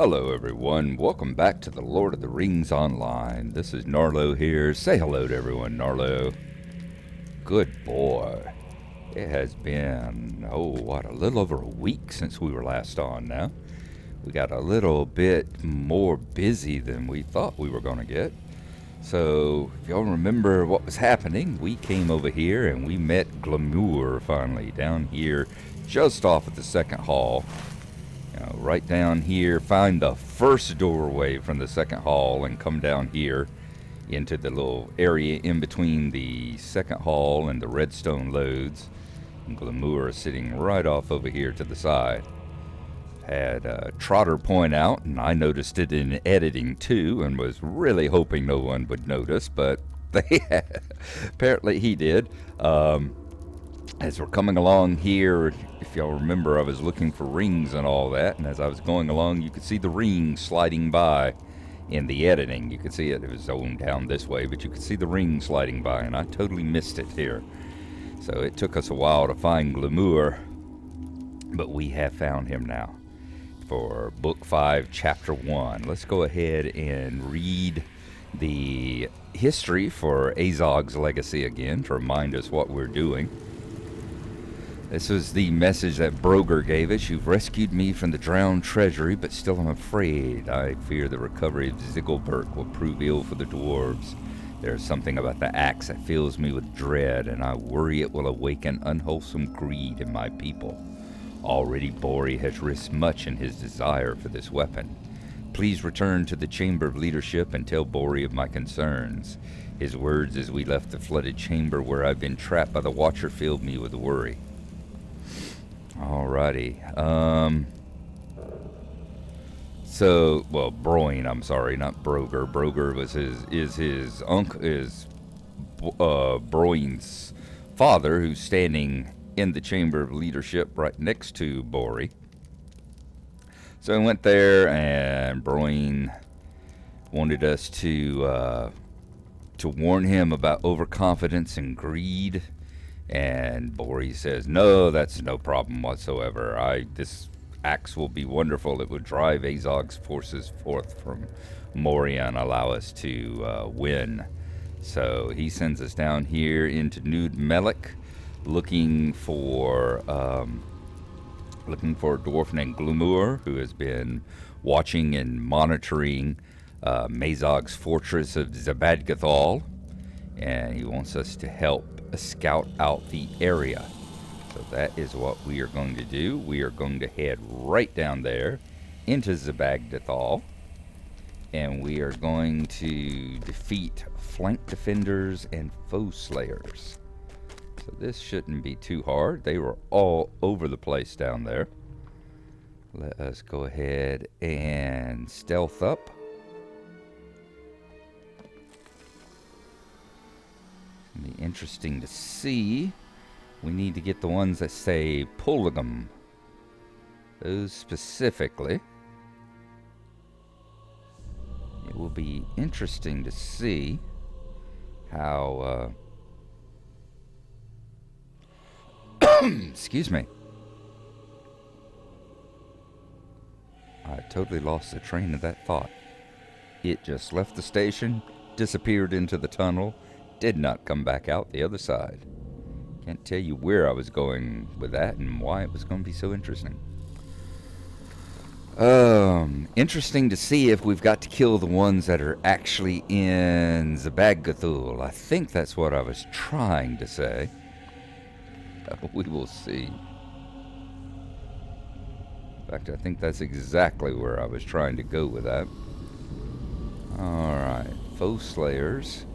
Hello everyone, welcome back to the Lord of the Rings Online. This is Gnarlo here. Say hello to everyone, Gnarlo. Good boy. It has been, a little over a week since we were last on now. We got a little bit more busy than we thought we were going to get. So, if y'all remember what was happening, we came over here and we met Glamour finally down here just off at the second hall. Right down here, find the first doorway from the second hall and come down here into the little area in between the second hall and the redstone loads. And Glamour is sitting right off over here to the side. Had Trotter point out, and I noticed it in editing too, and was really hoping no one would notice, but apparently he did. As we're coming along here, if y'all remember, I was looking for rings and all that, and as I was going along, you could see the ring sliding by in the editing. You could see it was zoned down this way, but you could see the ring sliding by, and I totally missed it here. So it took us a while to find Glamour, but we have found him now for Book 5, Chapter 1. Let's go ahead and read the history for Azog's legacy again to remind us what we're doing. This was the message that Broger gave us. You've rescued me from the drowned treasury, but still I'm afraid. I fear the recovery of Ziggelberg will prove ill for the dwarves. There's something about the axe that fills me with dread, and I worry it will awaken unwholesome greed in my people. Already Bori has risked much in his desire for this weapon. Please return to the Chamber of Leadership and tell Bori of my concerns. His words as we left the flooded chamber where I've been trapped by the Watcher filled me with worry. Alrighty. Broin, I'm sorry, not Broger. Broger was his uncle, Broin's father, who's standing in the Chamber of Leadership right next to Bori. So I went there, and Broin wanted us to warn him about overconfidence and greed. And Bori says, no, that's no problem whatsoever. This axe will be wonderful. It would drive Azog's forces forth from Moria and allow us to win. So he sends us down here into Nud Melik, looking for a dwarf named Glamour, who has been watching and monitoring Mazog's fortress of Zabadgathal, and he wants us to help scout out the area. So that is what we are going to do. We are going to head right down there into Zabadgathal, and we are going to defeat flank defenders and foe slayers. So this shouldn't be too hard. They were all over the place down there. Let us go ahead and stealth up. It'll be interesting to see. We need to get the ones that say polygam. Those specifically. It will be interesting to see how excuse me. I totally lost the train of that thought. It just left the station, disappeared into the tunnel, did not come back out the other side. Can't tell you where I was going with that and why it was going to be so interesting. Interesting to see if we've got to kill the ones that are actually in Zabadgathul. I think that's what I was trying to say. We will see. In fact, I think that's exactly where I was trying to go with that. Alright, foe slayers.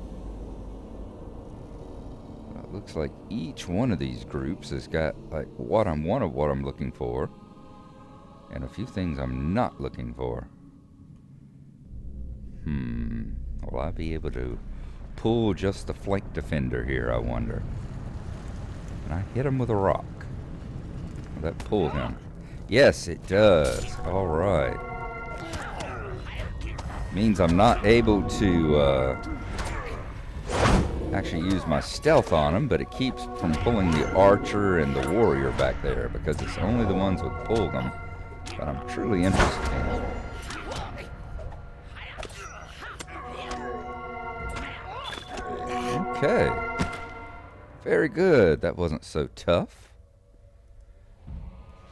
It looks like each one of these groups has got like what I'm looking for, and a few things I'm not looking for. Will I be able to pull just the flank defender here, I wonder? Can I hit him with a rock? Will that pull him? Yes, it does. Alright. Means I'm not able to actually use my stealth on him, but it keeps from pulling the archer and the warrior back there because it's only the ones with pull them that I'm truly interested in. Okay. Very good. That wasn't so tough.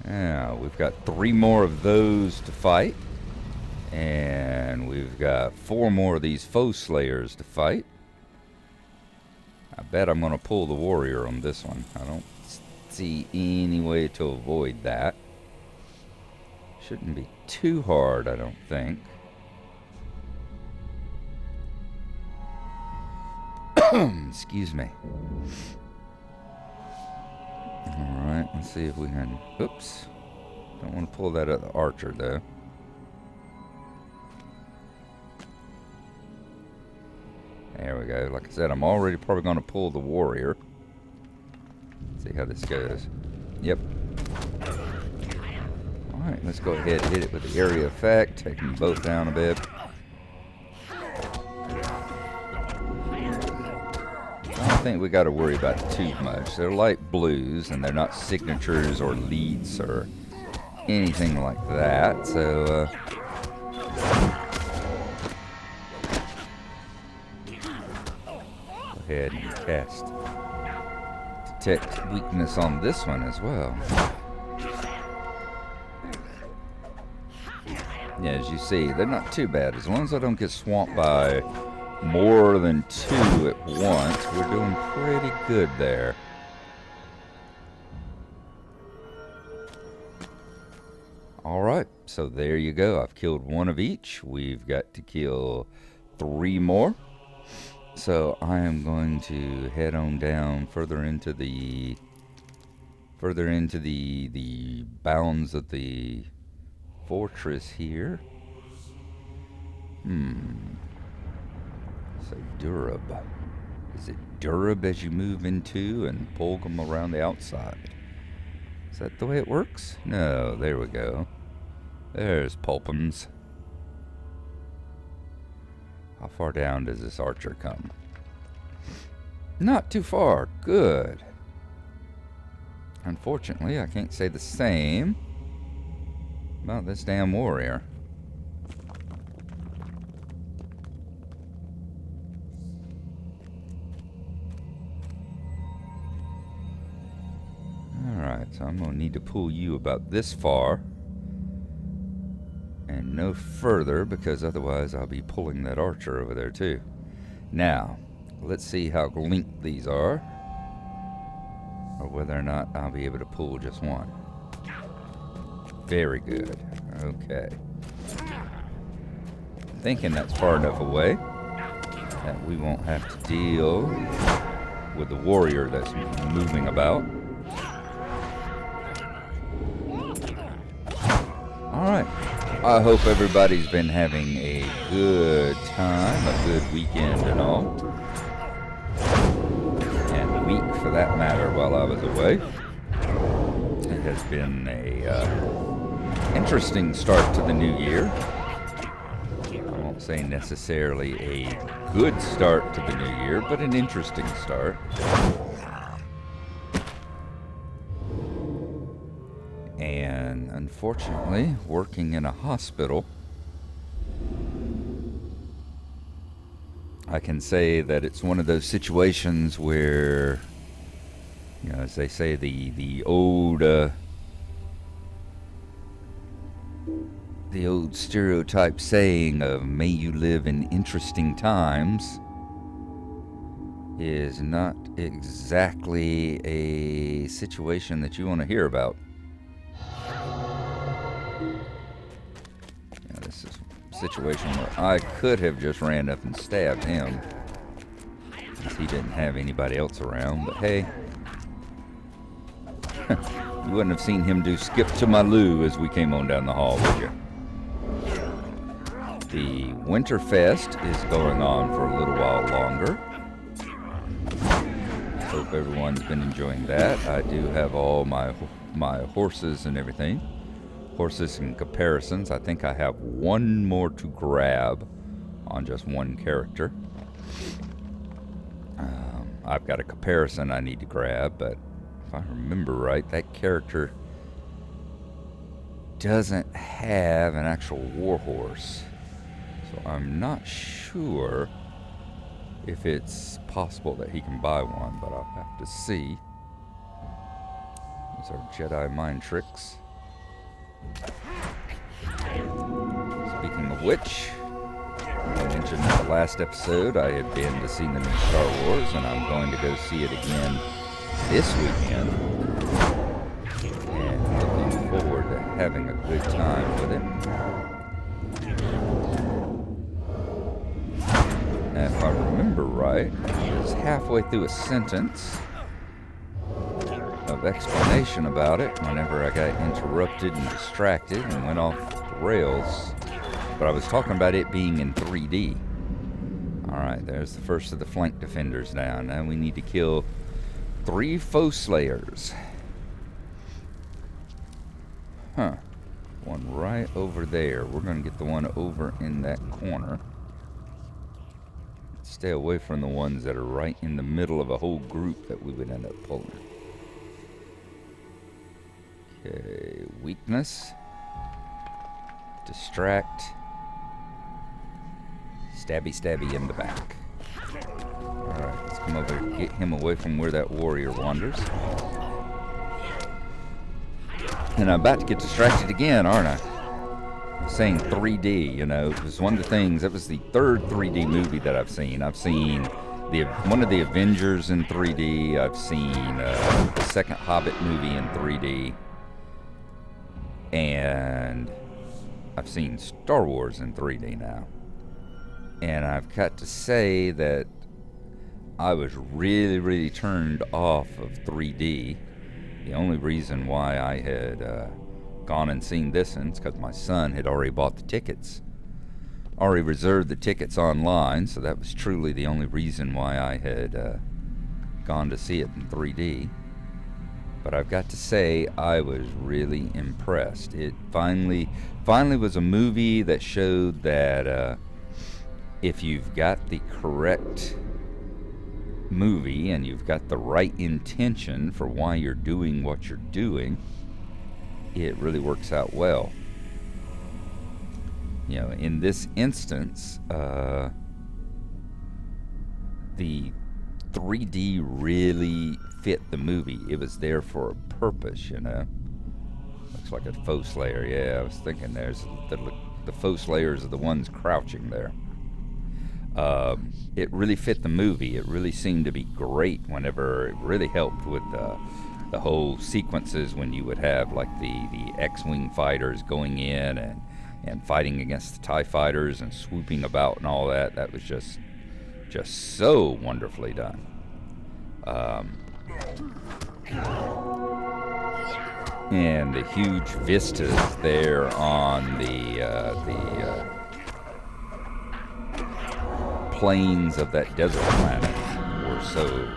Now, we've got 3 more of those to fight. And we've got 4 more of these foe slayers to fight. I bet I'm going to pull the warrior on this one. I don't see any way to avoid that. Shouldn't be too hard, I don't think. Excuse me. Alright, let's see if we can... Oops. Don't want to pull that at the archer, though. There we go. Like I said, I'm already probably going to pull the warrior. Let's see how this goes. Yep. Alright, let's go ahead and hit it with the area effect. Take them both down a bit. I don't think we got to worry about it too much. They're light blues, and they're not signatures or leads or anything like that. So, go ahead and cast detect weakness on this one as well. Yeah, as you see, they're not too bad. As long as I don't get swamped by more than 2 at once, we're doing pretty good there. Alright, so there you go. I've killed 1 of each. We've got to kill 3 more. So I am going to head on down further into the bounds of the fortress here. So Durab. Is it Durab as you move into and pull them around the outside? Is that the way it works? No, there we go. There's Pulpums. How far down does this archer come? Not too far. Good. Unfortunately, I can't say the same about this damn warrior. Alright, so I'm going to need to pull you about this far and no further, because otherwise I'll be pulling that archer over there too. Now, let's see how linked these are, or whether or not I'll be able to pull just one. Very good. Okay. Thinking that's far enough away that we won't have to deal with the warrior that's moving about. Alright. I hope everybody's been having a good time, a good weekend and all. And week for that matter while I was away. It has been a interesting start to the new year. I won't say necessarily a good start to the new year, but an interesting start. And unfortunately, working in a hospital, I can say that it's one of those situations where, you know, as they say, the old stereotype saying of "may you live in interesting times" is not exactly a situation that you want to hear about. This is a situation where I could have just ran up and stabbed him, since he didn't have anybody else around, but hey, you wouldn't have seen him do skip to my loo as we came on down the hall, would you? The Winterfest is going on for a little while longer. Hope everyone's been enjoying that. I do have all my horses and everything. Horses and comparisons. I think I have 1 more to grab on just 1 character. I've got a comparison I need to grab, but if I remember right, that character doesn't have an actual warhorse. So I'm not sure if it's possible that he can buy one, but I'll have to see. These are Jedi mind tricks. Speaking of which, I mentioned in the last episode I had been to see the new Star Wars, and I'm going to go see it again this weekend. And looking forward to having a good time with it. And if I remember right, I was halfway through a sentence of explanation about it whenever I got interrupted and distracted and went off the rails. But I was talking about it being in 3D. Alright, there's the first of the flank defenders down. Now we need to kill 3 foe slayers. Huh. One right over there. We're going to get the one over in that corner. Stay away from the ones that are right in the middle of a whole group that we would end up pulling. Okay, weakness. Distract. Stabby stabby in the back. Alright, let's come over and get him away from where that warrior wanders. And I'm about to get distracted again, aren't I? Saying 3D, you know, it was one of the things, that was the 3rd 3D movie that I've seen. I've seen one of the Avengers in 3D. I've seen the 2nd Hobbit movie in 3D. And I've seen Star Wars in 3D now. And I've got to say that I was really, really turned off of 3D. The only reason why I had gone and seen this one is because my son had already bought the tickets. Already reserved the tickets online, so that was truly the only reason why I had gone to see it in 3D. But I've got to say, I was really impressed. It finally was a movie that showed that if you've got the correct movie and you've got the right intention for why you're doing what you're doing, it really works out well. You know, in this instance, the 3D really fit the movie. It was there for a purpose, you know. Looks like a foe slayer. Yeah, I was thinking there's the foe slayers are the ones crouching there. It really fit the movie. It really seemed to be great whenever it really helped with the whole sequences when you would have like the X-Wing fighters going in and fighting against the TIE fighters and swooping about and all that. That was just so wonderfully done. And the huge vistas there on the plains of that desert planet were so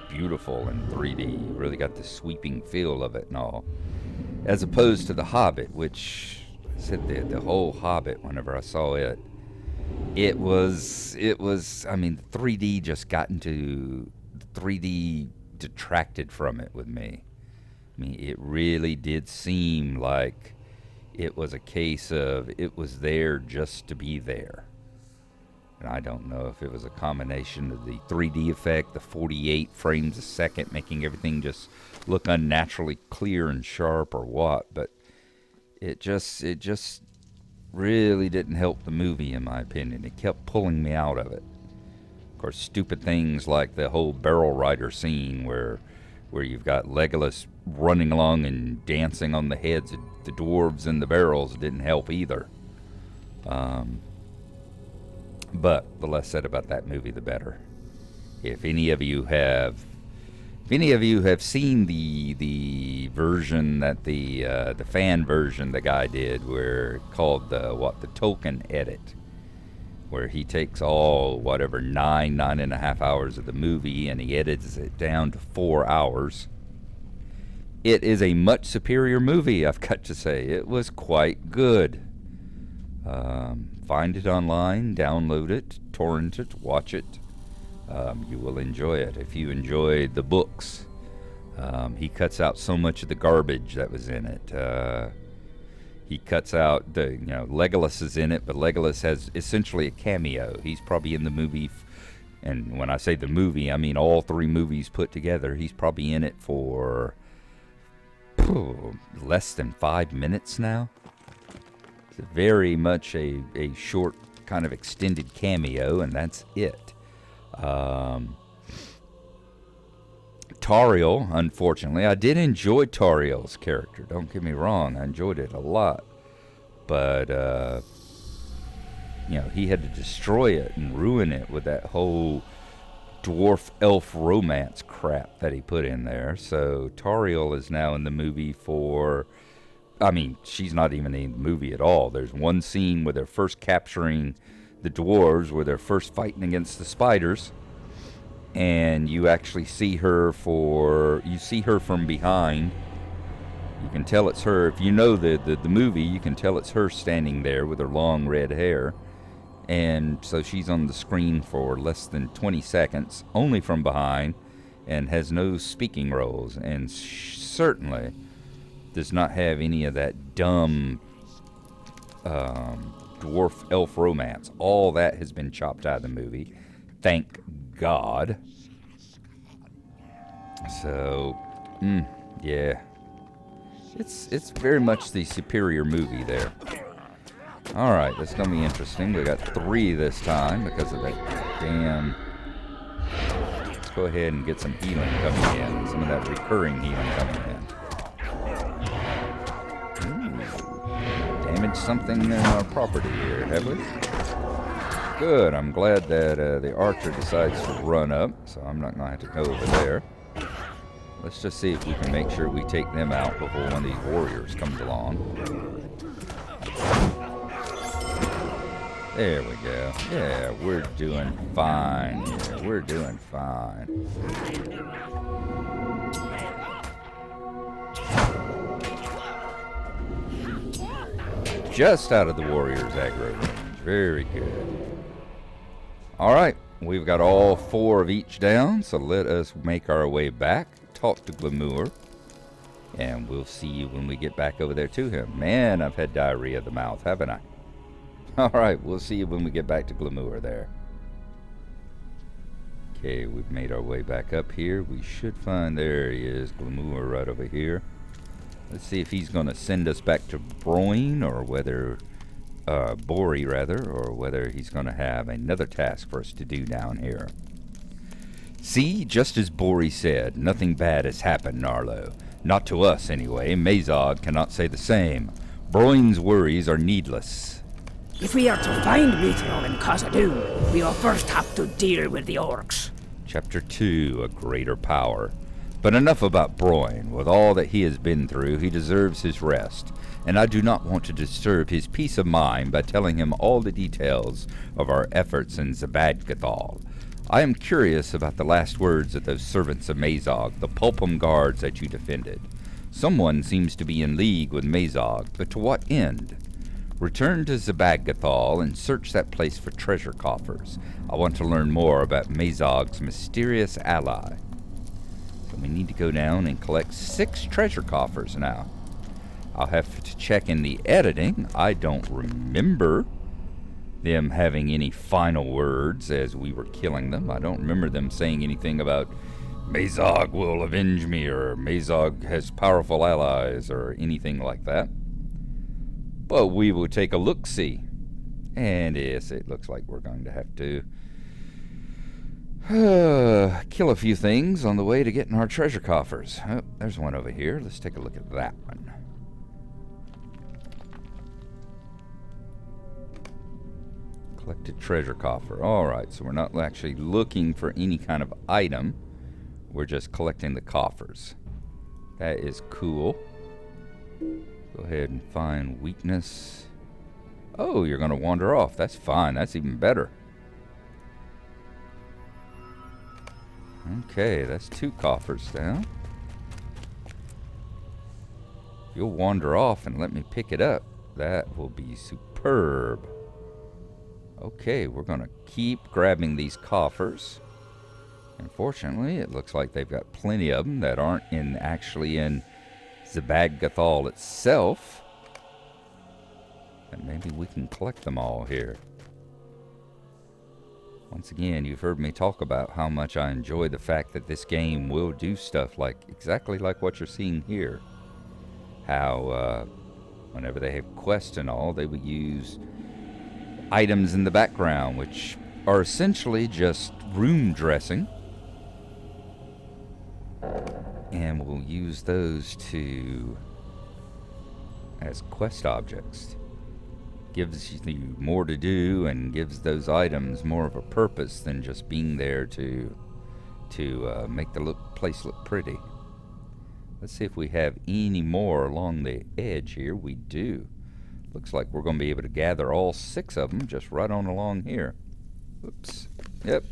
beautiful in 3D. You really got the sweeping feel of it and all. As opposed to The Hobbit, which I said the whole Hobbit, whenever I saw it, it was, I mean, the 3D just got into, the 3D detracted from it with me. I mean, it really did seem like it was a case of, it was there just to be there. And I don't know if it was a combination of the 3D effect, the 48 frames a second, making everything just look unnaturally clear and sharp or what, but it just really didn't help the movie, in my opinion. It kept pulling me out of it. Of course, stupid things like the whole barrel rider scene where you've got Legolas running along and dancing on the heads of the dwarves and the barrels didn't help either. But the less said about that movie, the better. If any of you have seen the version that the fan version the guy did, where called the Tolkien edit, where he takes all whatever 9.5 hours of the movie and he edits it down to 4 hours. It is a much superior movie, I've got to say. It was quite good. Find it online, download it, torrent it, watch it. You will enjoy it. If you enjoy the books, he cuts out so much of the garbage that was in it. He cuts out Legolas is in it, but Legolas has essentially a cameo. He's probably in the movie And when I say the movie, I mean all 3 movies put together. He's probably in it for less than 5 minutes now. It's very much a short kind of extended cameo, and that's it. Tariel, unfortunately, I did enjoy Tariel's character. Don't get me wrong, I enjoyed it a lot. But, you know, he had to destroy it and ruin it with that whole dwarf elf romance crap that he put in there. So Tariel is now in the movie for... I mean, she's not even in the movie at all. There's one scene where they're first capturing the dwarves, where they're first fighting against the spiders, and you actually see her from behind. You can tell it's her. If you know the movie, you can tell it's her standing there with her long red hair. And so she's on the screen for less than 20 seconds, only from behind, and has no speaking roles, and certainly does not have any of that dumb dwarf elf romance. All that has been chopped out of the movie. Thank God. So, yeah. It's very much the superior movie there. Alright, that's going to be interesting. We got 3 this time because of that damn... Let's go ahead and get some healing coming in. Some of that recurring healing coming in. Ooh. Damaged something in our property here, have we? Good. I'm glad that the archer decides to run up, so I'm not going to have to go over there. Let's just see if we can make sure we take them out before one of these warriors comes along. There we go. Yeah, we're doing fine here. We're doing fine. Just out of the warrior's aggro range. Very good. Alright, we've got all 4 of each down, so let us make our way back. Talk to Glamour. And we'll see you when we get back over there to him. Man, I've had diarrhea of the mouth, haven't I? Alright, we'll see you when we get back to Glamour there. Okay, we've made our way back up here. We should find, there he is, Glamour right over here. Let's see if he's going to send us back to Broyne, or whether, Bori rather, or whether he's going to have another task for us to do down here. See, just as Bori said, nothing bad has happened, Gnarlo. Not to us, anyway. Mazog cannot say the same. Broyne's worries are needless. If we are to find LOTRO and Khazad-dûm, we will first have to deal with the orcs. Chapter 2, A Greater Power. But enough about Broyne. With all that he has been through, he deserves his rest, and I do not want to disturb his peace of mind by telling him all the details of our efforts in Zabad-Gathal. I am curious about the last words of those servants of Mazog, the Pulpum guards that you defended. Someone seems to be in league with Mazog, but to what end? Return to Zabad-Gathal and search that place for treasure coffers. I want to learn more about Mazog's mysterious ally. So we need to go down and collect 6 treasure coffers now. I'll have to check in the editing. I don't remember them having any final words as we were killing them. I don't remember them saying anything about Mazog will avenge me, or Mazog has powerful allies, or anything like that. But we will take a look-see. And yes, it looks like we're going to have to kill a few things on the way to getting our treasure coffers. Oh, there's one over here. Let's take a look at that one. Collected treasure coffer. Alright, so we're not actually looking for any kind of item. We're just collecting the coffers. That is cool. Go ahead and find weakness. Oh, you're going to wander off. That's fine. That's even better. Okay, that's 2 coffers down. If you'll wander off and let me pick it up, that will be superb. Okay, we're going to keep grabbing these coffers. Unfortunately, it looks like they've got plenty of them that aren't actually in Zabad-Gathal itself. And maybe we can collect them all here. Once again, you've heard me talk about how much I enjoy the fact that this game will do stuff like exactly like what you're seeing here. How whenever they have quests and all, they will use items in the background, which are essentially just room dressing. And we'll use those as quest objects. Gives you more to do and gives those items more of a purpose than just being there to make the place look pretty. Let's see if we have any more along the edge here. We do. Looks like we're going to be able to gather all 6 of them just right on along here. Oops. Yep.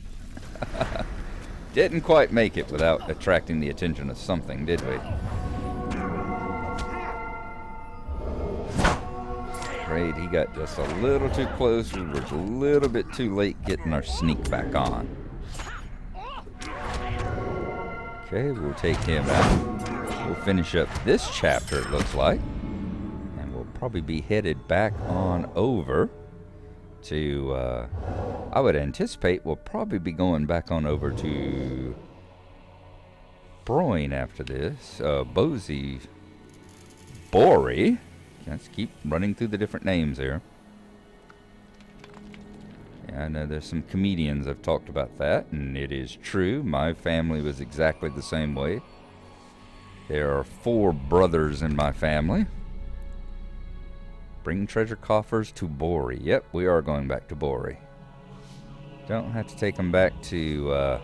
Didn't quite make it without attracting the attention of something, did we? Afraid he got just a little too close. We were a little bit too late getting our sneak back on. Okay, we'll take him out. We'll finish up this chapter, it looks like. And we'll probably be headed back on over to, I would anticipate we'll probably be going back on over to Broyne after this. Bori. Let's keep running through the different names here. Yeah, I know there's some comedians have talked about that, and it is true. My family was exactly the same way. There are 4 brothers in my family. Bring treasure coffers to Bori. Yep, we are going back to Bori. Don't have to take them back to,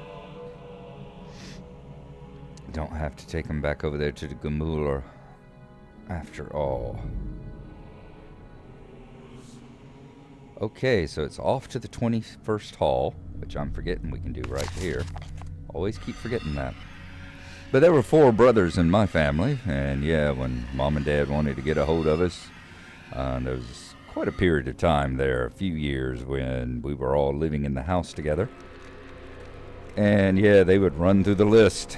don't have to take them back over there to the Gamula after all. Okay, so it's off to the 21st hall, which I'm forgetting we can do right here. Always keep forgetting that. But there were 4 brothers in my family, and yeah, when Mom and Dad wanted to get a hold of us, there was quite a period of time there, a few years, when we were all living in the house together. And yeah, they would run through the list.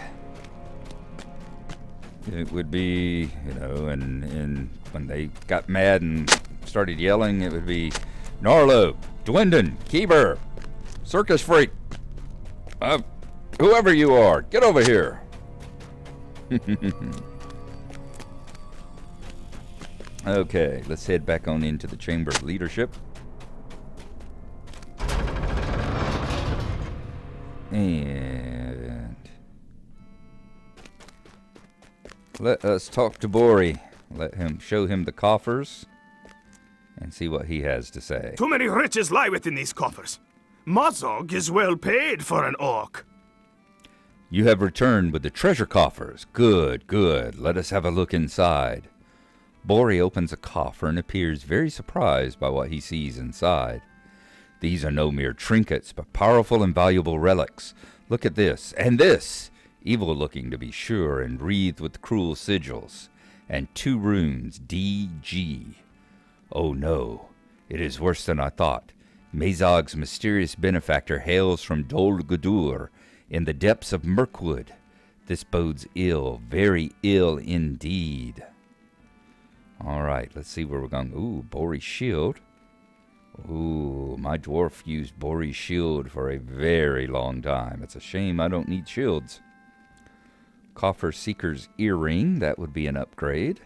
It would be, and when they got mad and started yelling, it would be Gnarlo, Dwindon, Keeber, Circus Freak, whoever you are, get over here. Okay, let's head back on into the Chamber of Leadership. And let us talk to Bori. Show him the coffers and see what he has to say. Too many riches lie within these coffers. Mazog is well paid for an orc. You have returned with the treasure coffers. Good, good. Let us have a look inside. Bori opens a coffer and appears very surprised by what he sees inside. These are no mere trinkets, but powerful and valuable relics. Look at this, and this! Evil-looking to be sure, and wreathed with cruel sigils. And 2 runes, D-G. Oh no, it is worse than I thought. Mazog's mysterious benefactor hails from Dol Guldur, in the depths of Mirkwood. This bodes ill, very ill indeed. Alright, let's see where we're going. Ooh, Bori's shield. Ooh, my dwarf used Bori's shield for a very long time. It's a shame I don't need shields. Coffer Seeker's earring, that would be an upgrade.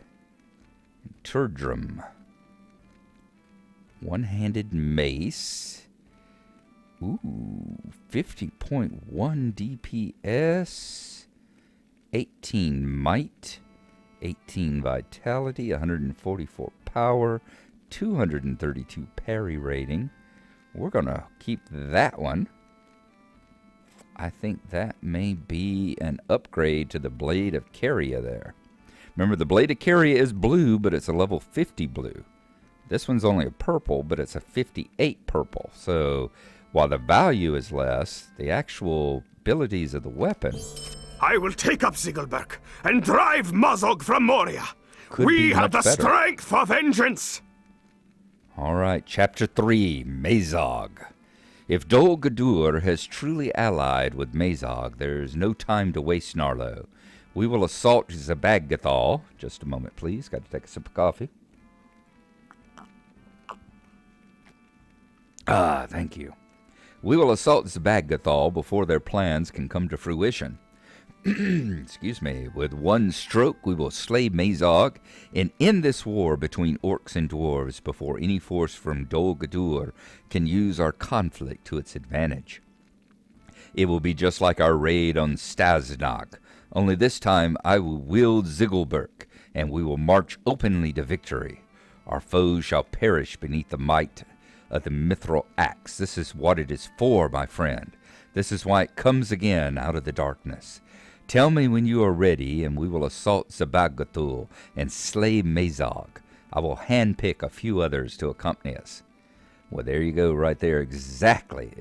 Turdrum. One-handed mace. Ooh, 50.1 DPS. 18 might. 18 vitality, 144 power, 232 parry rating. We're going to keep that one. I think that may be an upgrade to the Blade of Caria there. Remember, the Blade of Caria is blue, but it's a level 50 blue. This one's only a purple, but it's a 58 purple. So while the value is less, the actual abilities of the weapon... I will take up Ziggelberg and drive Mazog from Moria. Could we be have the much better. strength for vengeance. All right, Chapter 3, Mazog. If Dol Guldur has truly allied with Mazog, there's no time to waste, Gnarlo. We will assault Zabagathal. Just a moment, please. Got to take a sip of coffee. Ah, thank you. We will assault Zabagathal before their plans can come to fruition. Excuse me. With one stroke, we will slay Mazog and end this war between orcs and dwarves before any force from Dol Guldur can use our conflict to its advantage. It will be just like our raid on Staznag, only this time I will wield Ziggelberg, and we will march openly to victory. Our foes shall perish beneath the might of the mithril axe. This is what it is for, my friend. This is why it comes again out of the darkness. Tell me when you are ready, and we will assault Zabagathul and slay Mazog. I will handpick a few others to accompany us. Well, there you go, right there. Exactly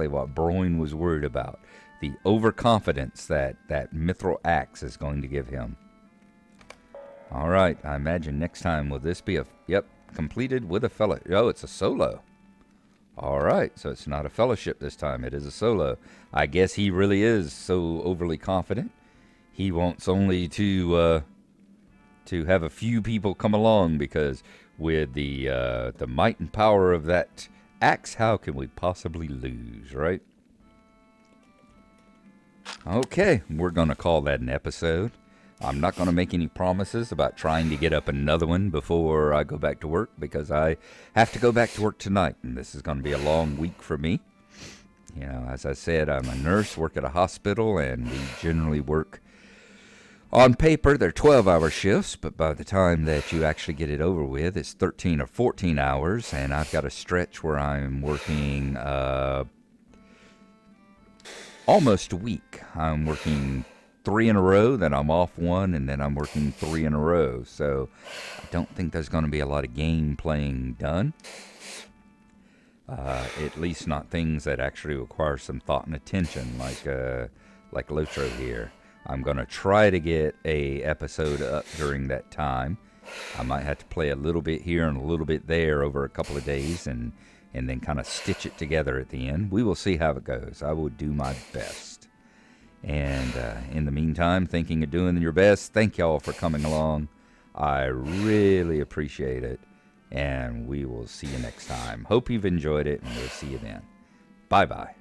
what Broin was worried about. The overconfidence that mithril axe is going to give him. All right, I imagine next time will this be completed with a fellow. Oh, it's a solo. All right, so it's not a fellowship this time. It is a solo. I guess he really is so overly confident. He wants only to have a few people come along, because with the might and power of that axe, how can we possibly lose, right? Okay, we're going to call that an episode. I'm not going to make any promises about trying to get up another one before I go back to work, because I have to go back to work tonight, and this is going to be a long week for me. You know, as I said, I'm a nurse, work at a hospital, and we generally work on paper. They're 12-hour shifts, but by the time that you actually get it over with, it's 13 or 14 hours, and I've got a stretch where I'm working almost a week. I'm working 3 in a row, then I'm off 1, and then I'm working 3 in a row. So I don't think there's going to be a lot of game playing done. At least not things that actually require some thought and attention, like LOTRO here. I'm going to try to get a episode up during that time. I might have to play a little bit here and a little bit there over a couple of days, and then kind of stitch it together at the end. We will see how it goes. I will do my best. And in the meantime, thinking of doing your best, thank y'all for coming along. I really appreciate it. And we will see you next time. Hope you've enjoyed it, and we'll see you then. Bye-bye.